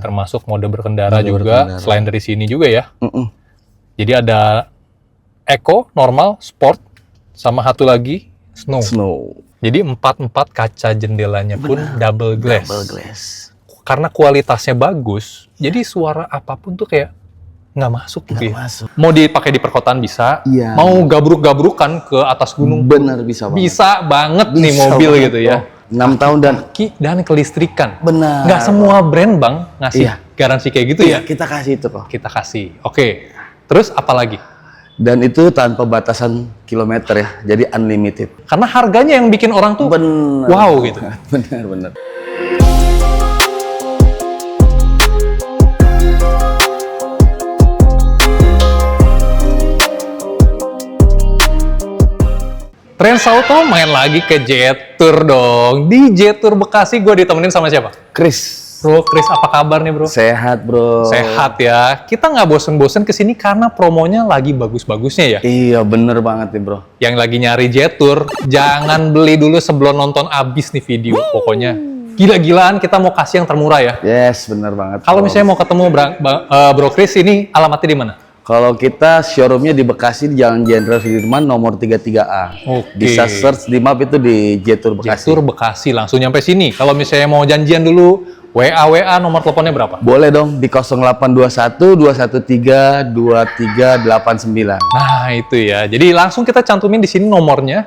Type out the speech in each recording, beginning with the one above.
Termasuk mode berkendara juga, selain dari sini juga ya. Jadi ada Eco, normal, sport, sama satu lagi Snow. Jadi 4 kaca jendelanya pun double glass. Karena kualitasnya bagus, jadi suara apapun tuh kayak nggak masuk gitu ya. Mau dipakai di perkotaan bisa, mau gabruk-gabrukan ke atas gunung. Bener, bisa banget. Bisa banget nih mobil gitu ya. 6 tahun dan kelistrikan. Benar. Nggak semua brand bang ngasih garansi kayak gitu ya. Kita kasih itu kok. Kita kasih. Oke. Terus apa lagi? Dan itu tanpa batasan kilometer ya. Jadi unlimited. Karena harganya yang bikin orang tuh wow gitu. Bener. Trans Auto main lagi ke Jetour dong. Di Jetour Bekasi gue ditemenin sama siapa? Chris. Bro, Chris apa kabar nih bro? Sehat bro. Sehat ya. Kita nggak bosen-bosen kesini karena promonya lagi bagus-bagusnya ya. Iya bener banget nih bro. Yang lagi nyari Jetour, jangan beli dulu sebelum nonton abis nih video. Pokoknya gila-gilaan kita mau kasih yang termurah ya. Yes, bener banget. Kalau misalnya mau ketemu Bro Chris, ini alamatnya di mana? Kalau kita showroomnya di Bekasi di Jalan Jenderal Sudirman nomor 33A. Bisa search di map itu di Jetour Bekasi. Jetour Bekasi, langsung nyampe sini. Kalau misalnya mau janjian dulu, WA nomor teleponnya berapa? Boleh dong di 0821 213 2389. Nah, itu ya. Jadi langsung kita cantumin di sini nomornya.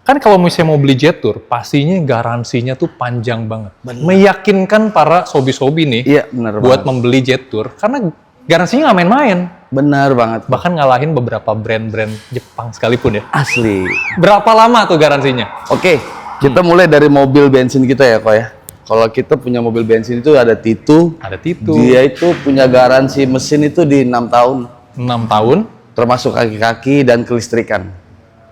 Kan kalau misalnya mau beli Jetour, pastinya garansinya tuh panjang banget. Meyakinkan para sobi-sobi nih buat membeli Jetour karena garansinya nggak main-main. Benar banget. Bahkan ngalahin beberapa brand-brand Jepang sekalipun ya. Asli. Berapa lama tuh garansinya? Oke, kita mulai dari mobil bensin kita ya kok ya. Kalau kita punya mobil bensin itu ada Titu. Ada Titu. Dia itu punya garansi mesin itu di 6 tahun. 6 tahun? Termasuk kaki-kaki dan kelistrikan.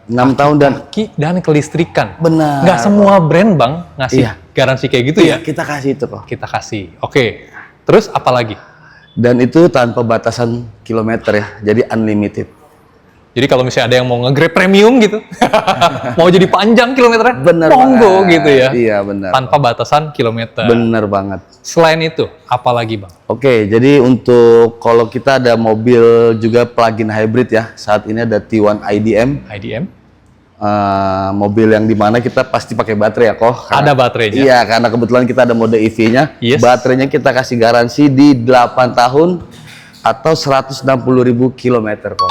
6 tahun dan kelistrikan. Benar. Nggak semua brand bang ngasih garansi kayak gitu ya? Kita kasih itu kok. Kita kasih. Oke. Terus apa lagi? Dan itu tanpa batasan kilometer ya, jadi unlimited. Jadi kalau misalnya ada yang mau nge-grab premium gitu, mau jadi panjang kilometernya, monggo gitu ya. Iya benar. Tanpa batasan kilometer. Bener banget. Selain itu, apa lagi bang? Oke, jadi untuk kalau kita ada mobil juga plug-in hybrid ya, saat ini ada T1 IDM. Mobil yang dimana kita pasti pakai baterai ya kok. Ada baterainya? Iya, karena kebetulan kita ada mode EV-nya. Baterainya kita kasih garansi di 8 tahun atau 160.000 kilometer kok.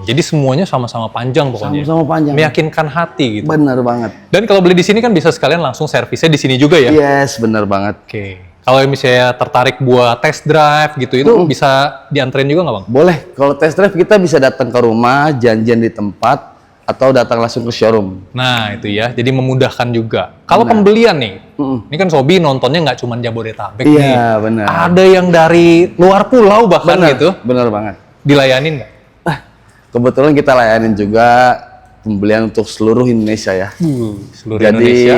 Jadi semuanya sama-sama panjang pokoknya. Sama-sama panjang. Meyakinkan hati gitu. Bener banget. Dan kalau beli di sini kan bisa sekalian langsung servisnya di sini juga ya? Yes, bener banget. Oke. Kalau misalnya tertarik buat test drive gitu, itu bisa dianterin juga nggak bang? Boleh. Kalau test drive kita bisa datang ke rumah, janjian di tempat, atau datang langsung ke showroom. Nah itu ya, jadi memudahkan juga. Kalau pembelian nih, ini kan Sobi nontonnya nggak cuma Jabodetabek nih. Iya benar. Ada yang dari luar pulau bahkan gitu. Bener banget. Dilayanin nggak? Kebetulan kita layanin juga pembelian untuk seluruh Indonesia ya. Seluruh jadi, Indonesia.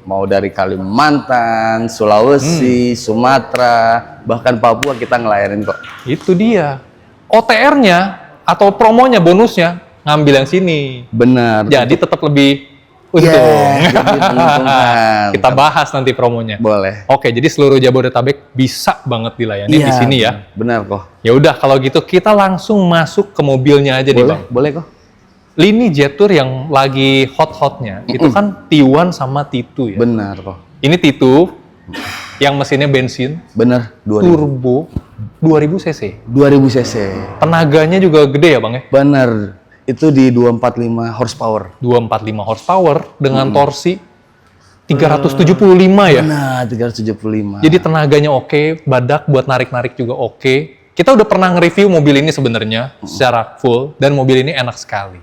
Mau dari Kalimantan, Sulawesi, Sumatera, bahkan Papua kita ngelayanin kok. Itu dia. OTR-nya atau promonya, bonusnya, ngambil yang sini. Benar. Jadi tetap lebih untung. Kita bahas nanti promonya. Boleh. Oke, jadi seluruh Jabodetabek bisa banget dilayani di sini ya. Benar kok. Ya udah kalau gitu kita langsung masuk ke mobilnya aja nih bang. Boleh kok. Lini Jetour yang lagi hot-hotnya itu kan T1 sama T2 ya. Benar kok. Ini T2 yang mesinnya bensin. Benar. Turbo 2000 cc. 2000 cc. Tenaganya juga gede ya bang ya. Benar. Itu di 245 horsepower. 245 horsepower dengan torsi 375 ya? Nah, 375. Jadi tenaganya oke, badak buat narik-narik juga oke. Kita udah pernah nge-review mobil ini sebenarnya secara full, dan mobil ini enak sekali.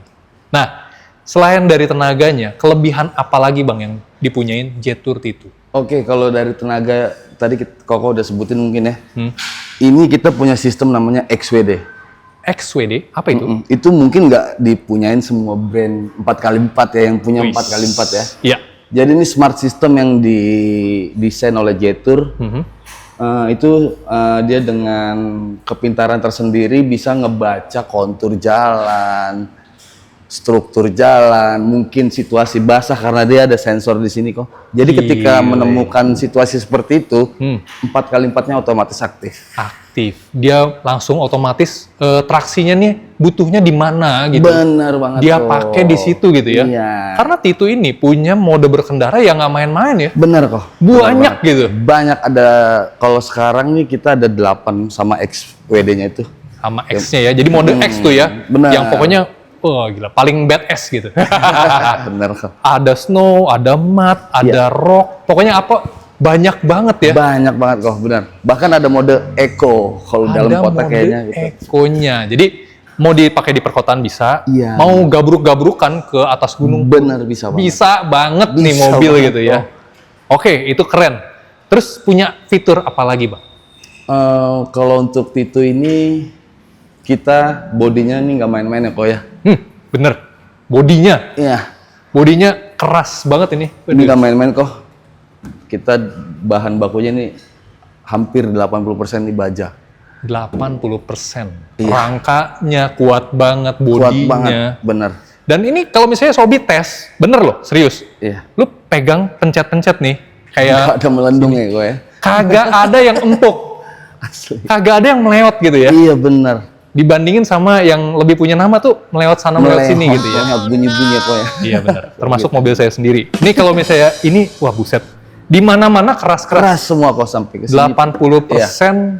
Nah, selain dari tenaganya, kelebihan apa lagi bang yang dipunyain Jetour T2? Oke, kalau dari tenaga, tadi Koko udah sebutin mungkin ya. Ini kita punya sistem namanya XWD. XWD, apa itu? Itu mungkin nggak dipunyain semua brand 4x4 ya, yang punya 4x4 ya. Iya. Jadi ini smart system yang didesain oleh Jetour. Dia dengan kepintaran tersendiri bisa ngebaca kontur jalan, struktur jalan, mungkin situasi basah karena dia ada sensor di sini kok. Jadi ketika menemukan situasi seperti itu, 4x4-nya otomatis aktif. Aktif. Dia langsung otomatis traksinya nih butuhnya di mana gitu. Bener banget. Dia pakai di situ gitu ya. Iya. Karena Tito ini punya mode berkendara yang nggak main-main ya. Bener kok. Banyak gitu. Banyak ada, kalau sekarang nih kita ada 8 sama X WD-nya itu. Sama X-nya ya. Jadi mode X tuh ya. Bener. Yang pokoknya gila, paling badass gitu. Bener kok. Ada snow, ada mud, ada rock. Pokoknya apa? Banyak banget ya. Banyak banget kok, benar. Bahkan ada mode eco kalau dalam kota kayaknya gitu. Ekonya. Jadi mau dipakai di perkotaan bisa. Iya. Mau gabruk-gabrukan ke atas gunung. Bener, bisa banget. Bisa banget nih Bisa mobil banget, gitu ya. Oke, itu keren. Terus punya fitur apa lagi, Bang? Kalau untuk Tito ini kita bodinya nih nggak main-main ya kok ya. Bener. Bodinya. Iya. Bodinya keras banget ini. Ini nggak main-main kok. Kita bahan bakunya nih hampir 80% di baja. 80%. Iya. Rangkanya kuat banget, Kuat bodinya. banget, bener. Dan ini kalau misalnya Sobi tes, bener loh, serius. Iya. Lu pegang pencet-pencet nih, Nggak kayak ada melendung ya kok ya. kagak ada yang empuk. Asli. Kagak ada yang melewat gitu ya. Iya bener. Dibandingin sama yang lebih punya nama tuh melewat sana melewat sini gitu ya. Bunyi-bunyi ya kok ya. Iya benar. Termasuk mobil saya sendiri. Ini kalau misalnya ini wah buset. Di mana-mana keras-keras. Keras semua kok sampai ke sini. 80%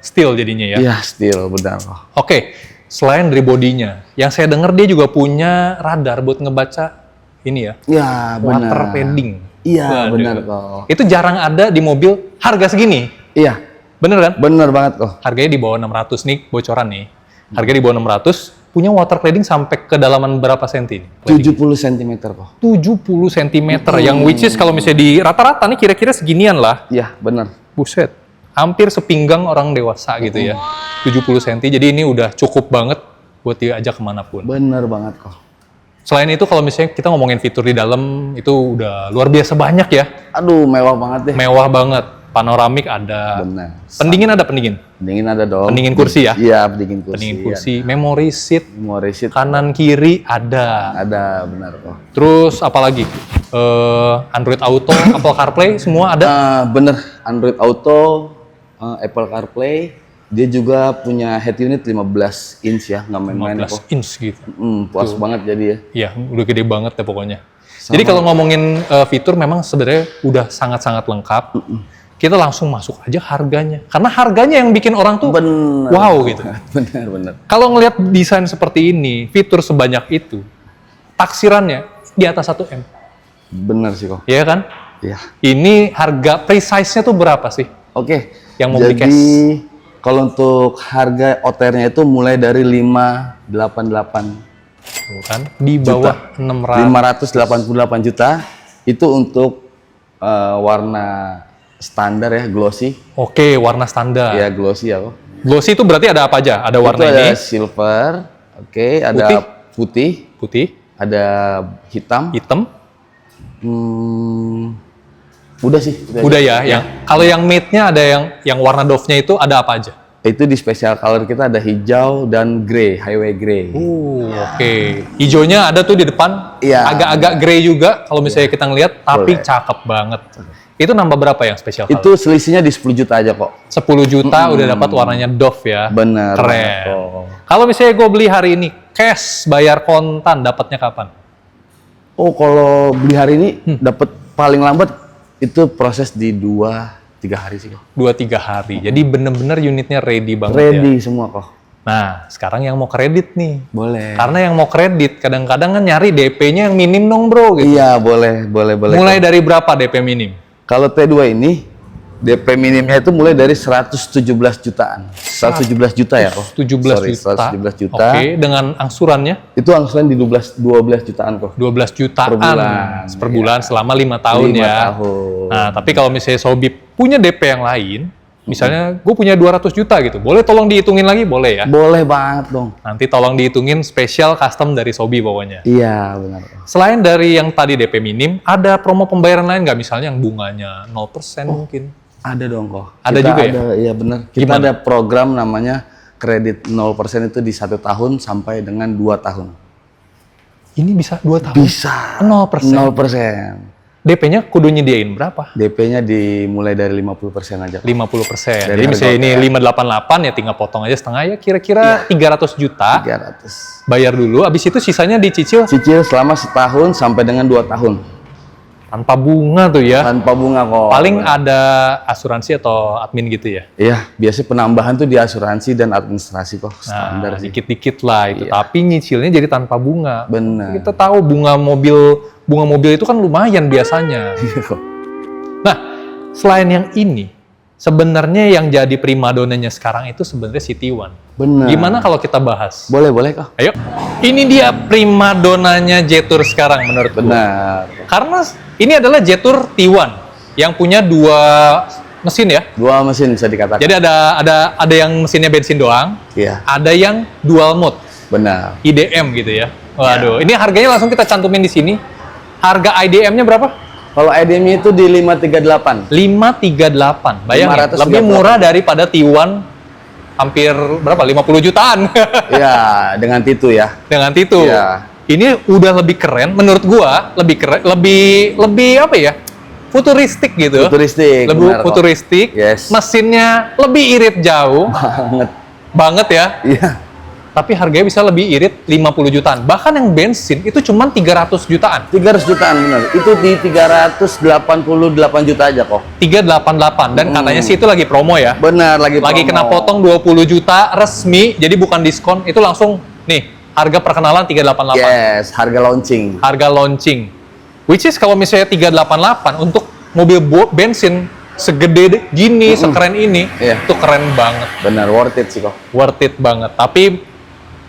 steel jadinya ya. Iya, steel benar kok. Oke. Selain dari bodinya, yang saya dengar dia juga punya radar buat ngebaca ini ya. Iya, benar. Water padding. Iya, Waduh. benar kok. Itu jarang ada di mobil harga segini. Iya, Bener kan? benar banget kok. Harganya di bawah 600 nih, bocoran nih. Harganya di bawah 600, punya water cladding sampai kedalaman berapa senti? 70 cm kok. 70 cm, yang which is kalau misalnya di rata-rata nih kira-kira seginian lah. Iya, benar. Buset, hampir sepinggang orang dewasa gitu ya. 70 cm, jadi ini udah cukup banget buat diajak kemanapun. Benar banget kok. Selain itu kalau misalnya kita ngomongin fitur di dalam, itu udah luar biasa banyak ya. Aduh, mewah banget deh. Mewah banget. Panoramik ada. Benar. Pendingin ada pendingin. Pendingin ada dong. Pendingin kursi ya? Iya, pendingin kursi. Pendingin kursi, memory seat, Memory seat kanan kiri ada. ada, benar kok. Terus apalagi? Android Auto, Apple CarPlay semua ada. Bener, Android Auto, Apple CarPlay, dia juga punya head unit 15 inch ya, nggak main-main 15 kok. inch gitu. Puas banget jadi ya. Iya, udah gede banget ya pokoknya. Jadi kalau ngomongin fitur memang sebenarnya udah sangat-sangat lengkap. Kita langsung masuk aja harganya. Karena harganya yang bikin orang tuh Bener. wow gitu. Bener. Kalau ngelihat desain seperti ini, fitur sebanyak itu, taksirannya di atas 1 M. Bener sih kok. Iya kan? Iya. Ini harga precise-nya tuh berapa sih? Oke. Yang mau beli cash. Jadi kalau untuk harga OTR-nya itu mulai dari 588 Tuh kan? Di bawah 588 juta itu untuk warna standar ya, glossy. Oke, warna standar. Ya, glossy ya kok. Glossy itu berarti ada apa aja? Ada warna itu ada ini, silver, oke, ada putih, putih, ada hitam. hitam. Udah sih. Udah ya. Yang kalau yang matte-nya ada yang warna Dove-nya itu ada apa aja? Itu di special color kita ada hijau dan grey, highway grey. Oke. Hijaunya ada tuh di depan. Iya. Agak-agak grey juga kalau misalnya kita ngelihat, tapi Boleh. cakep banget. Itu nambah berapa yang special color? Itu selisihnya di 10 juta aja kok. 10 juta udah dapat warnanya Dove ya. Bener. Keren. Oh. Kalau misalnya gue beli hari ini cash bayar kontan, dapatnya kapan? Oh, kalau beli hari ini dapat paling lambat itu proses di 2-3 hari sih kok. 2-3 hari. Jadi bener-bener unitnya ready banget ya. Ready semua kok. Nah, sekarang yang mau kredit nih. Boleh. Karena yang mau kredit kadang-kadang kan nyari DP-nya yang minim dong, Bro, gitu. Iya, boleh. Mulai dari berapa DP minim? Kalau T2 ini DP minimnya itu mulai dari 117 jutaan. 117 juta ya kok. 17 Sorry, juta. 117 juta. Oke, dengan angsurannya Itu angsuran di 12 jutaan kok. 12 jutaan Per bulan. per bulan selama 5 tahun 5 ya. tahun. Nah, tapi kalau misalnya Sobi punya DP yang lain, misalnya gue punya 200 juta gitu, boleh tolong dihitungin lagi? Boleh ya? Boleh banget dong. Nanti tolong dihitungin spesial custom dari Sobi pokoknya. Iya, benar. Selain dari yang tadi DP minim, ada promo pembayaran lain nggak? Misalnya yang bunganya 0% mungkin? Ada dong kok. Ada juga ya? Iya benar. Kita Gimana? ada program namanya kredit 0% itu di 1 tahun sampai dengan 2 tahun. Ini bisa 2 tahun? Bisa. 0%. 0%. DP-nya kudu nyediain berapa? DP-nya dimulai dari 50% aja. 50%. Dari Jadi misalnya ini harga 588 ya tinggal potong aja setengah ya kira-kira 300 juta. 300. Bayar dulu, habis itu sisanya dicicil Cicil selama setahun sampai dengan 2 tahun. tanpa bunga tuh ya. Tanpa bunga kok. Paling ada asuransi atau admin gitu ya. Iya, biasanya penambahan tuh di asuransi dan administrasi kok standar Nah, sih. dikit-dikit lah itu. Iya. Tapi nyicilnya jadi tanpa bunga. Benar. Kita tahu bunga mobil itu kan lumayan biasanya. Iya kok. Nah, selain yang ini, sebenarnya yang jadi primadonanya sekarang itu sebenarnya si T1. Benar. Gimana kalau kita bahas? Boleh kok. Ayo. Ini dia primadonanya Jetour sekarang menurut gue. Benar. Karena ini adalah Jetour T1 yang punya 2 mesin ya. 2 mesin bisa dikatakan. Jadi ada yang mesinnya bensin doang, Iya, ada yang dual mode, benar. IDM gitu ya. Waduh, ini harganya langsung kita cantumin di sini. Harga IDM-nya berapa? Kalau IDM itu di 538. 538. Bayangin, 538. lebih murah daripada T1 hampir berapa? 50 jutaan. Iya, dengan Titu ya. Dengan Titu. Iya. Ini udah lebih keren menurut gua, lebih keren, lebih apa ya? Futuristik gitu. Futuristik. Lebih benar kok. futuristik. Yes. Mesinnya lebih irit jauh. Banget. Banget ya. Iya. Tapi harganya bisa lebih irit 50 jutaan. Bahkan yang bensin itu cuma 300 jutaan. 300 jutaan benar. Itu di 388 juta aja kok. 388 dan katanya sih itu lagi promo ya. Benar, lagi Kena promo. potong 20 juta resmi, jadi bukan diskon, itu langsung nih harga perkenalan 388. Yes, harga launching. Harga launching. Which is kalau misalnya 388 untuk mobil bensin segede gini, sekeren ini, Iya. itu keren banget. Benar, worth it sih kok. Worth it banget. Tapi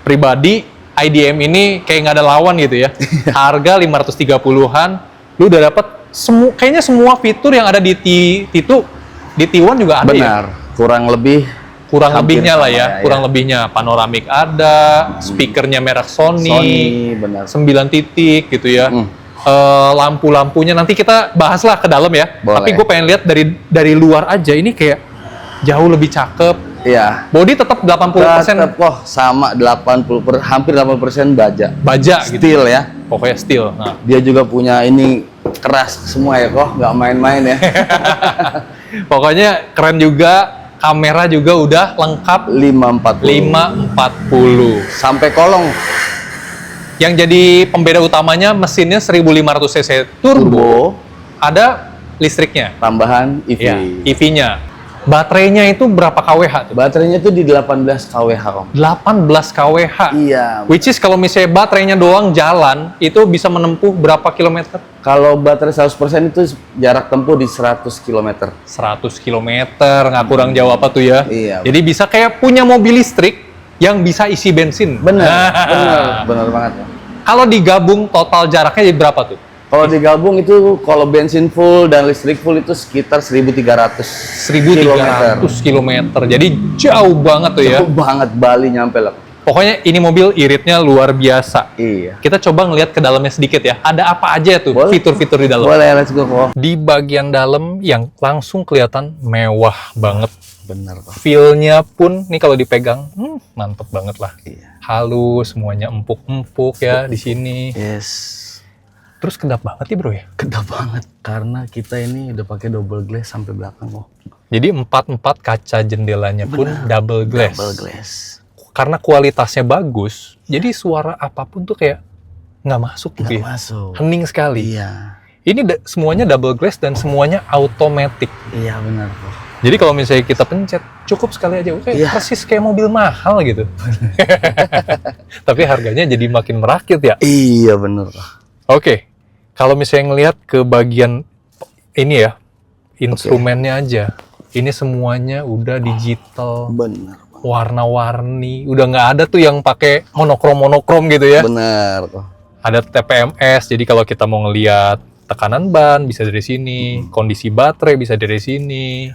pribadi IDM ini kayak nggak ada lawan gitu ya. Harga 530-an, lu udah dapat kayaknya semua fitur yang ada di T1 juga ada ya. Benar, kurang hampir Lebihnya lah sama ya, kurang lebihnya panoramik ada, speakernya merek Sony, benar. 9 titik gitu ya. Lampu-lampunya nanti kita bahaslah ke dalam ya. Boleh. Tapi gue pengen lihat dari luar aja ini kayak jauh lebih cakep. Iya. Body tetap 80% Tetap kok sama hampir 80% baja gitu. Steel ya. Pokoknya steel. Nah, Dia juga punya ini keras semua ya kok, nggak main-main ya. pokoknya keren juga. Kamera juga udah lengkap 540. 540. Sampai kolong Yang jadi pembeda utamanya mesinnya 1500 cc turbo, ada listriknya. tambahan EV. Ya, EV-nya. Baterainya itu berapa kWh tuh? Baterainya tuh di 18 kWh kok. 18 kWh. Iya. Which is kalau misalnya baterainya doang jalan, itu bisa menempuh berapa kilometer? Kalau baterai 100% itu jarak tempuh di 100 km. 100 kilometer, nggak kurang jauh apa tuh ya? Iya. Jadi bisa kayak punya mobil listrik yang bisa isi bensin. Benar banget. Kalau digabung total jaraknya jadi berapa tuh? Kalau digabung itu kalau bensin full dan listrik full itu sekitar 1.300 1300 kilometer. Jadi jauh banget tuh ya. Jauh banget, Bali nyampe lah. Pokoknya ini mobil iritnya luar biasa. Iya. Kita coba ngeliat ke dalamnya sedikit ya. Ada apa aja tuh Boleh. fitur-fitur di dalam? Boleh, let's go kok. Di bagian dalam yang langsung kelihatan mewah banget. Bener kok. Feel-nya pun nih kalau dipegang, mantep banget lah. Iya. Halus, semuanya empuk-empuk ya di sini. Yes. Terus kedap banget ya bro ya. Kedap banget karena kita ini udah pakai double glass sampai belakang kok. Jadi 4 kaca jendelanya pun double glass. Double glass. Karena kualitasnya bagus, jadi suara apapun tuh kayak nggak masuk gitu Nggak ya. masuk. Hening sekali. Iya. Ini semuanya double glass dan semuanya automatic. Iya benar kok. Jadi kalau misalnya kita pencet, cukup sekali aja. Kayak Iya. persis kayak mobil mahal gitu. Tapi harganya jadi makin merakit ya. Iya benar kok. Oke, kalau misalnya ngelihat ke bagian ini ya, instrumennya aja. Ini semuanya udah digital, Benar. warna-warni. Udah nggak ada tuh yang pakai monokrom gitu ya. Benar kok. Ada TPMS, jadi kalau kita mau ngelihat tekanan ban bisa dari sini, kondisi baterai bisa dari sini,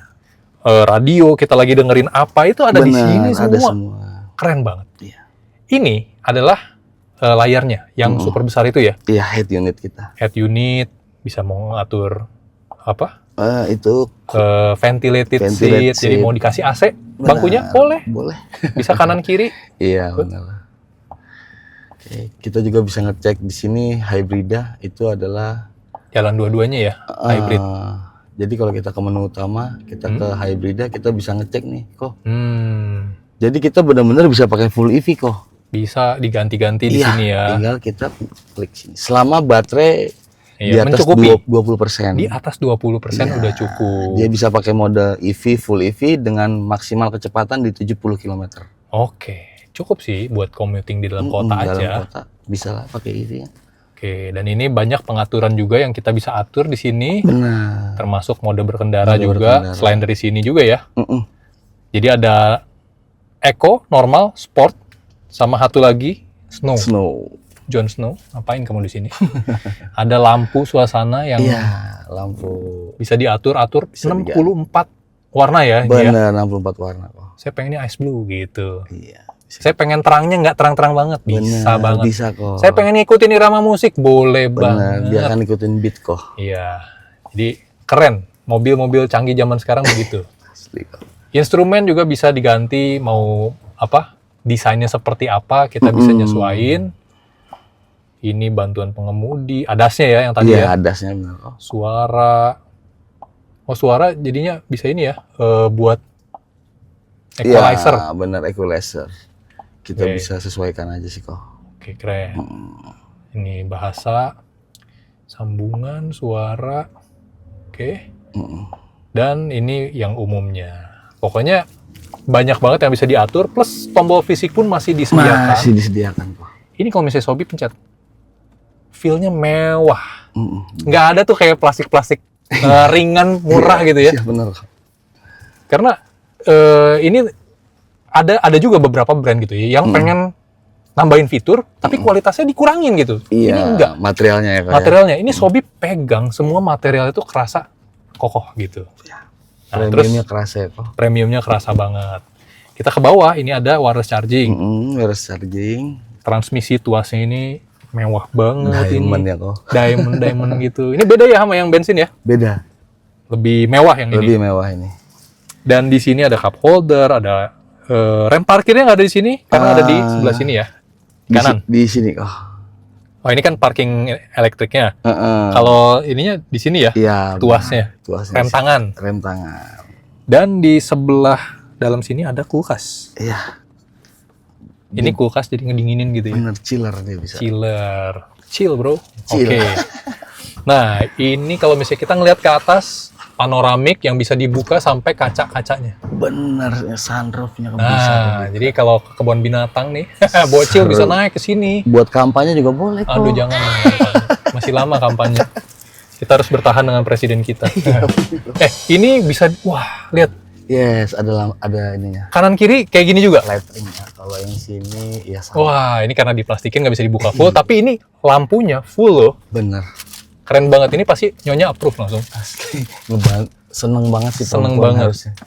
radio kita lagi dengerin apa itu ada di sini semua. Ada semua. Keren banget. Iya. Ini adalah layarnya yang super besar itu ya. Iya, head unit kita. Head unit bisa mau ngatur apa? Itu Ventilated Ventilated seat. Jadi seat. mau dikasih AC, bangkunya boleh. Boleh. Bisa kanan kiri. Iya benar. Oke, kita juga bisa ngecek di sini hybrida itu adalah jalan dua-duanya ya, hybrid. Jadi kalau kita ke menu utama, kita ke hybrida, kita bisa ngecek nih, kok. Jadi kita benar-benar bisa pakai full EV kok. Bisa diganti-ganti di sini ya. Tinggal kita klik sini. Selama baterai di atas mencukupi. 20%. Di atas 20% udah cukup. Dia bisa pakai mode EV, full EV dengan maksimal kecepatan di 70 km. Oke, cukup sih buat commuting di dalam kota aja. Dalam kota bisa lah pakai EV ya. Oke, dan ini banyak pengaturan juga yang kita bisa atur di sini. Benar. Termasuk mode berkendara juga, selain dari sini juga ya. Jadi ada Eco, normal, sport, sama satu lagi Snow. Jon Snow, ngapain kamu di sini? Ada lampu suasana yang lampu bisa diatur-atur 64 warna ya. Benar, 64 warna kok. Saya pengennya ice blue gitu. Iya. Saya pengen terangnya nggak terang-terang banget, bisa banget. Bisa kok. Saya pengen ngikutin irama musik, boleh banget. Dia akan ikutin beat kok. Iya, jadi keren. Mobil-mobil canggih zaman sekarang begitu. Asli kok. Instrumen juga bisa diganti, mau apa, desainnya seperti apa, kita bisa nyesuaiin. Ini bantuan pengemudi, ADAS-nya ya yang tadi ya. Iya, ADAS-nya benar kok. Suara, suara jadinya bisa ini ya, buat equalizer. Iya, benar equalizer. Kita bisa sesuaikan aja sih kok. Oke, keren. Ini bahasa, sambungan, suara, oke. Dan ini yang umumnya. Pokoknya banyak banget yang bisa diatur, plus tombol fisik pun masih disediakan. Masih disediakan kok. Ini kalau misalnya Sobi pencet, feel-nya mewah. Nggak ada tuh kayak plastik-plastik ringan, murah gitu ya. Iya, benar kok. Karena ini ada juga beberapa brand gitu ya yang pengen nambahin fitur tapi kualitasnya dikurangin gitu. Iya, ini enggak. Materialnya ya. Materialnya ini Sobi pegang semua material itu kerasa kokoh gitu. Nah, Premiumnya kerasa ya kok. Premiumnya kerasa banget. Kita ke bawah, ini ada wireless charging. Wireless charging. Transmisi tuasnya ini mewah banget. Diamond ini. ya kok. Diamond gitu. Ini beda ya sama yang bensin ya? Beda. Lebih mewah yang ini. Lebih mewah ini. Dan di sini ada cup holder, ada rem parkirnya nggak ada di sini karena ada di sebelah sini ya. Kanan. Di sini kok. Oh, ini kan parking elektriknya. Kalau ininya di sini ya. Iya. Tuasnya. Rem tangan. Rem tangan. Dan di sebelah dalam sini ada kulkas. Iya. Ini kulkas jadi ngedinginin gitu ya. Bener, chiller dia bisa. Chill bro. Chill. Oke. Nah, ini kalau misalnya kita ngelihat ke atas, panoramik yang bisa dibuka sampai kaca-kacanya. Bener, sunroofnya Nah, bisa. jadi kalau ke kebun binatang nih, bocil bisa naik ke sini. Buat kampanye juga boleh kok. Aduh, jangan. Masih lama kampanye. Kita harus bertahan dengan presiden kita. Ini bisa, wah, lihat. Yes, ada ininya. Kanan kiri kayak gini juga. Lightingnya. Kalau yang sini ya sama. Wah, ini karena diplastikin nggak bisa dibuka full, tapi ini lampunya full loh. Bener. Keren banget, ini pasti Nyonya approve langsung. Asli. Seneng banget sih. Seneng banget. Harusnya.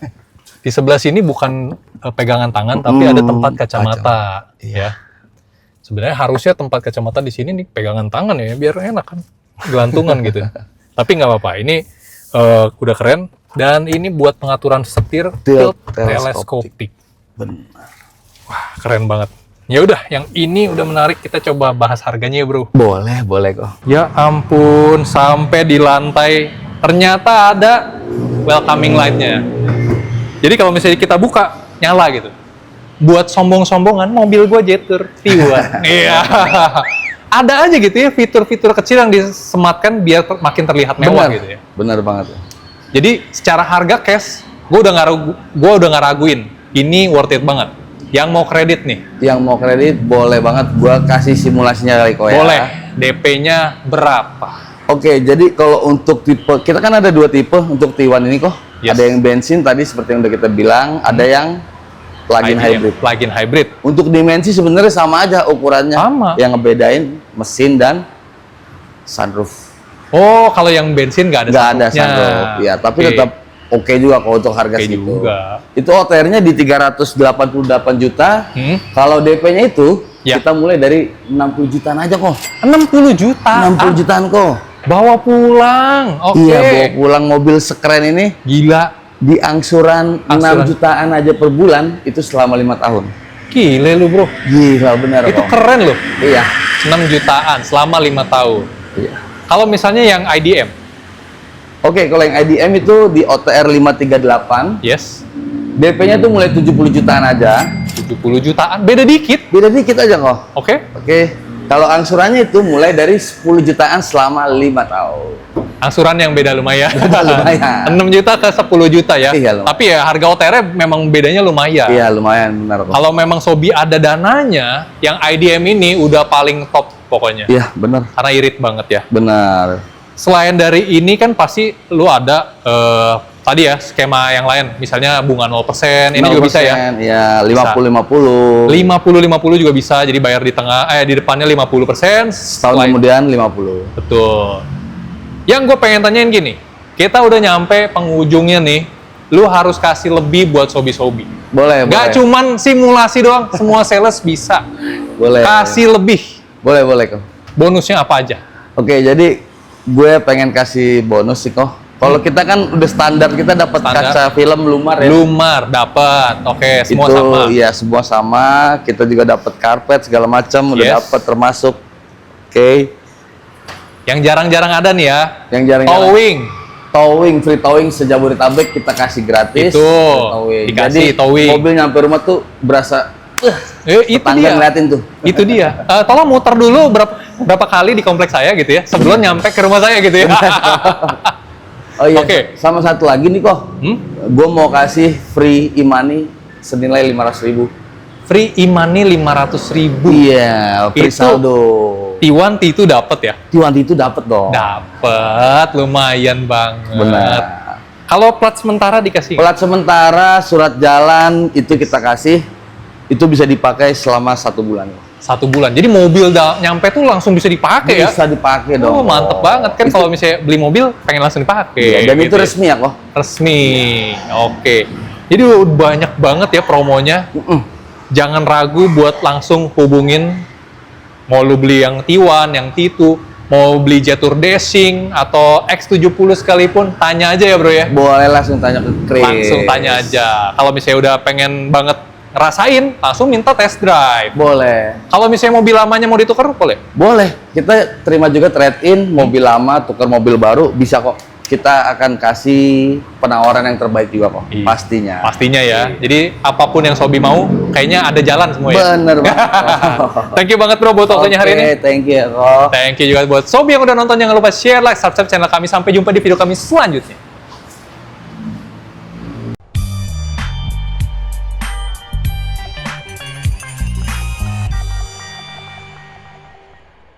Di sebelah sini bukan pegangan tangan, tapi ada tempat kacamata. Ya. Sebenarnya harusnya tempat kacamata di sini nih pegangan tangan ya, biar enak kan. Gelantungan gitu. Tapi nggak apa-apa, ini udah keren. Dan ini buat pengaturan setir tilt teleskopik. Benar. Wah, keren banget. Ya udah, yang ini udah menarik, kita coba bahas harganya ya, Bro. Boleh kok. Ya ampun, sampai di lantai ternyata ada welcoming light-nya. Jadi kalau misalnya kita buka, nyala gitu. Buat sombong-sombongan, mobil gua Jetur T1. Iya. Ada aja gitu ya fitur-fitur kecil yang disematkan biar makin terlihat mewah gitu ya. Benar banget. Jadi secara harga cash, gue udah nggak raguin. Ini worth it banget. Yang mau kredit nih? Yang mau kredit boleh banget. Gua kasih simulasinya kali kok ya. Boleh. DP-nya berapa? Oke, jadi kalau untuk tipe, kita kan ada dua tipe untuk T1 ini kok. Yes. Ada yang bensin tadi seperti yang udah kita bilang, ada yang plug-in hybrid. Plug-in hybrid. Untuk dimensi sebenarnya sama aja ukurannya. Sama. Yang ngebedain mesin dan sunroof. Oh, kalau yang bensin nggak ada Nggak ada sunroofnya. sunroof, ya. Tapi tetap oke juga kalau untuk harga segitu. Juga. Itu OTR-nya di 388 juta. Kalau DP-nya itu kita mulai dari 60 jutaan aja kok. 60 juta? 60 jutaan kok. Bawa pulang. Oke. Iya, bawa pulang mobil sekeren ini. Gila. Di angsuran 6 jutaan aja per bulan itu selama 5 tahun. Gile lu bro. Gila bener Itu kok. keren loh. Iya. 6 jutaan selama 5 tahun. Iya. Kalau misalnya yang IDM? Oke, kalau yang IDM itu di OTR 538, Yes. DP-nya tuh mulai 70 jutaan aja. 70 jutaan. Beda dikit. Beda dikit aja kok. Oke. Oke. Kalau angsurannya itu mulai dari 10 jutaan selama 5 tahun. Angsuran yang beda lumayan. Lumayan. 6 juta ke 10 juta ya. Iya, lumayan. Tapi ya harga OTR memang bedanya lumayan. Iya, lumayan benar kok. Kalau memang Sobi ada dananya, yang IDM ini udah paling top pokoknya. Iya, benar. Karena irit banget ya. Benar. Selain dari ini kan pasti lu ada tadi ya skema yang lain. Misalnya bunga 0%, ini juga bisa ya. Iya, 50-50. 50-50 juga bisa, jadi bayar di tengah, di depannya 50%. Setahun kemudian 50. Betul. Yang gue pengen tanyain gini, kita udah nyampe penghujungnya nih, lu harus kasih lebih buat sobi-sobi. Boleh, Gak boleh. cuman simulasi doang, semua sales bisa. Boleh. Kasih lebih. Boleh, boleh kok. Bonusnya apa aja? Oke, jadi gue pengen kasih bonus sih kok. Kalau kita kan udah standar, kita dapat Standar. kaca film Lumar ya. Lumar dapat, oke, semua itu, sama. Iya, semua sama. Kita juga dapat karpet segala macam, udah Yes. dapat termasuk. Oke. Yang jarang-jarang ada nih ya, Yang jarang towing. free towing sejabodetabek kita kasih gratis. Itu, Free towing. dikasih Jadi, towing. mobil nyampe rumah tuh berasa Itu tetangga dia. ngeliatin tuh. Itu dia. Tolong muter dulu berapa kali di kompleks saya gitu ya, sebelum nyampe ke rumah saya gitu ya. Oh iya, Oke. sama satu lagi nih kok. Gue mau kasih free e-money senilai 500.000. Free e-money 500.000. Iya, free Itu- saldo. T1 T2 dapat ya? Tiwanti itu dapat dong. Dapat, lumayan banget. Benar. Kalau plat sementara dikasih? Plat sementara, surat jalan itu kita kasih. Itu bisa dipakai selama 1 bulan. 1 bulan. Jadi mobil nyampe tuh langsung bisa dipakai ya? Bisa dipakai dong. Oh, mantep banget kan Itu- kalau misalnya beli mobil pengen langsung dipakai. Iya, dan itu gitu ya. resmi ya kok. Resmi. Oke. Jadi banyak banget ya promonya. Jangan ragu buat langsung hubungin. Mau lu beli yang T1, yang T2, mau beli Jetour Dashing atau X70 sekalipun, tanya aja ya bro ya. Boleh langsung tanya ke Chris. Langsung tanya aja. Kalau misalnya udah pengen banget ngerasain, langsung minta test drive. Boleh. Kalau misalnya mobil lamanya mau ditukar, boleh? Boleh. Kita terima juga trade-in, mobil lama, tukar mobil baru, bisa kok. Kita akan kasih penawaran yang terbaik juga kok. Iya. Pastinya. Pastinya ya. Jadi apapun yang Sobi mau, kayaknya ada jalan semua ya. Bener banget. Thank you banget bro buat waktunya hari ini. Oke, thank you kok. Thank you juga buat Sobi yang udah nonton. Jangan lupa share, like, subscribe channel kami. Sampai jumpa di video kami selanjutnya.